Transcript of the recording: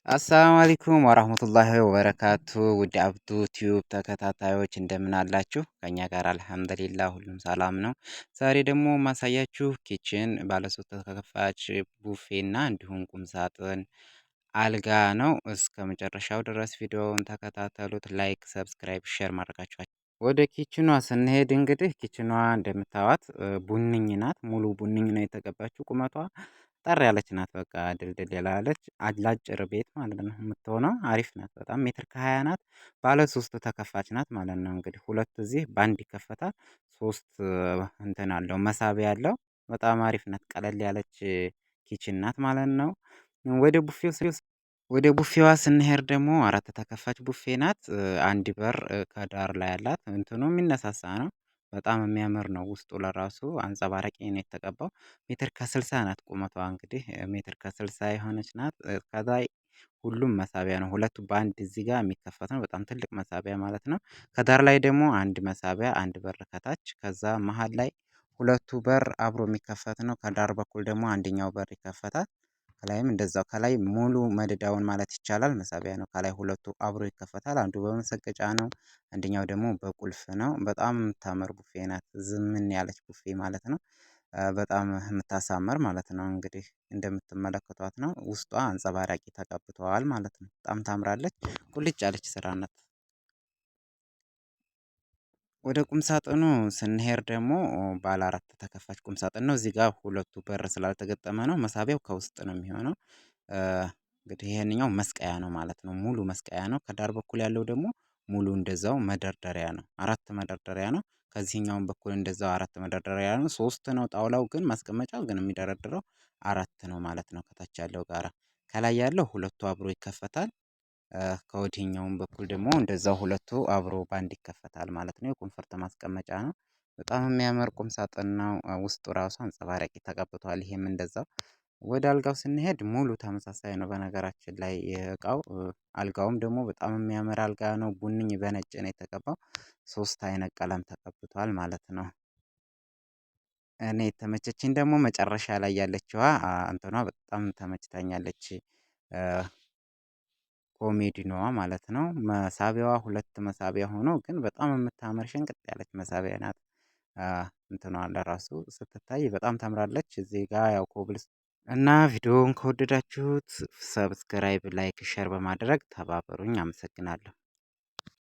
አሰላሙ አለይኩም ወራህመቱላሂ ወበረካቱ ውድ አብዱ ቲዩብ ተከታታዮች እንደምን አላችሁ? ከኛ ጋር አልሐምዱሊላህ ሁሉም ሰላም ነው። ዛሬ ደግሞ ማሳያችሁ ኪችን ባለሶስት ተከፋች ቡፌና እንዲሁም ቁም ሳጥን አልጋ ነው። እስከ መጨረሻው ድረስ ቪዲዮውን ተከታተሉት። ላይክ፣ ሰብስክራይብ፣ ሼር ማድረጋችኋል። ወደ ኪችኗ ስንሄድ እንግዲህ ኪችኗ እንደምታዋት ቡንኝ ናት። ሙሉ ቡንኝ ነው የተቀባችው። ቁመቷ ጠር ያለች ናት። በቃ ድልድል ያላለች አጭር ቤት ማለት ነው የምትሆነው። አሪፍ ናት በጣም ሜትር ከ20 ናት። ባለ ሶስት ተከፋች ናት ማለት ነው። እንግዲህ ሁለት እዚህ በአንድ ይከፈታል። ሶስት እንትን አለው መሳቢያ አለው። በጣም አሪፍ ናት። ቀለል ያለች ኪችን ናት ማለት ነው። ወደ ቡፌው ወደ ቡፌዋ ስንሄድ ደግሞ አራት ተከፋች ቡፌ ናት። አንድ በር ከዳር ላይ አላት። እንትኑ የሚነሳሳ ነው። በጣም የሚያምር ነው። ውስጡ ለራሱ አንጸባራቂ ነው የተቀባው። ሜትር ከ60 ናት ቁመቷ። እንግዲህ ሜትር ከ60 የሆነች ናት። ከላይ ሁሉም መሳቢያ ነው። ሁለቱ በአንድ እዚህ ጋር የሚከፈት ነው። በጣም ትልቅ መሳቢያ ማለት ነው። ከዳር ላይ ደግሞ አንድ መሳቢያ፣ አንድ በር ከታች፣ ከዛ መሃል ላይ ሁለቱ በር አብሮ የሚከፈት ነው። ከዳር በኩል ደግሞ አንደኛው በር ይከፈታል። ከላይም እንደዛው ከላይ ሙሉ መደዳውን ማለት ይቻላል መሳቢያ ነው። ከላይ ሁለቱ አብሮ ይከፈታል። አንዱ በመሰገጫ ነው፣ አንደኛው ደግሞ በቁልፍ ነው። በጣም የምታምር ቡፌ ናት። ዝምን ያለች ቡፌ ማለት ነው። በጣም የምታሳምር ማለት ነው። እንግዲህ እንደምትመለከቷት ነው። ውስጧ አንጸባራቂ ተቀብተዋል ማለት ነው። በጣም ታምራለች። ቁልጭ ያለች ስራ ናት። ወደ ቁም ሳጥኑ ስንሄድ ደግሞ ባለ አራት ተከፋች ቁም ሳጥን ነው። እዚህ ጋር ሁለቱ በር ስላልተገጠመ ነው። መሳቢያው ከውስጥ ነው የሚሆነው። እንግዲህ ይሄንኛው መስቀያ ነው ማለት ነው። ሙሉ መስቀያ ነው። ከዳር በኩል ያለው ደግሞ ሙሉ እንደዛው መደርደሪያ ነው። አራት መደርደሪያ ነው። ከዚህኛውም በኩል እንደዛው አራት መደርደሪያ ነው። ሶስት ነው ጣውላው ግን ማስቀመጫው ግን የሚደረድረው አራት ነው ማለት ነው። ከታች ያለው ጋራ ከላይ ያለው ሁለቱ አብሮ ይከፈታል። ከወዲህኛውም በኩል ደግሞ እንደዛው ሁለቱ አብሮ ባንድ ይከፈታል ማለት ነው። የኮንፈርት ማስቀመጫ ነው። በጣም የሚያምር ቁም ሳጥን ነው። ውስጡ ራሱ አንጸባራቂ ተቀብቷል። ይሄም እንደዛው። ወደ አልጋው ስንሄድ ሙሉ ተመሳሳይ ነው። በነገራችን ላይ የእቃው አልጋውም ደግሞ በጣም የሚያምር አልጋ ነው። ቡንኝ በነጭ ነው የተቀባው። ሶስት አይነት ቀለም ተቀብቷል ማለት ነው። እኔ የተመቸችኝ ደግሞ መጨረሻ ላይ ያለችዋ እንትኗ በጣም ተመችታኛለች። ኮሜዲኖዋ ማለት ነው። መሳቢያዋ ሁለት መሳቢያ ሆኖ ግን በጣም የምታምር ሽንቅጥ ያለች መሳቢያ ናት። እንትኗ ለራሱ ስትታይ በጣም ታምራለች። እዚህ ጋር ያው ኮብልስ እና ቪዲዮውን ከወደዳችሁት ሰብስክራይብ፣ ላይክ፣ ሼር በማድረግ ተባበሩኝ። አመሰግናለሁ።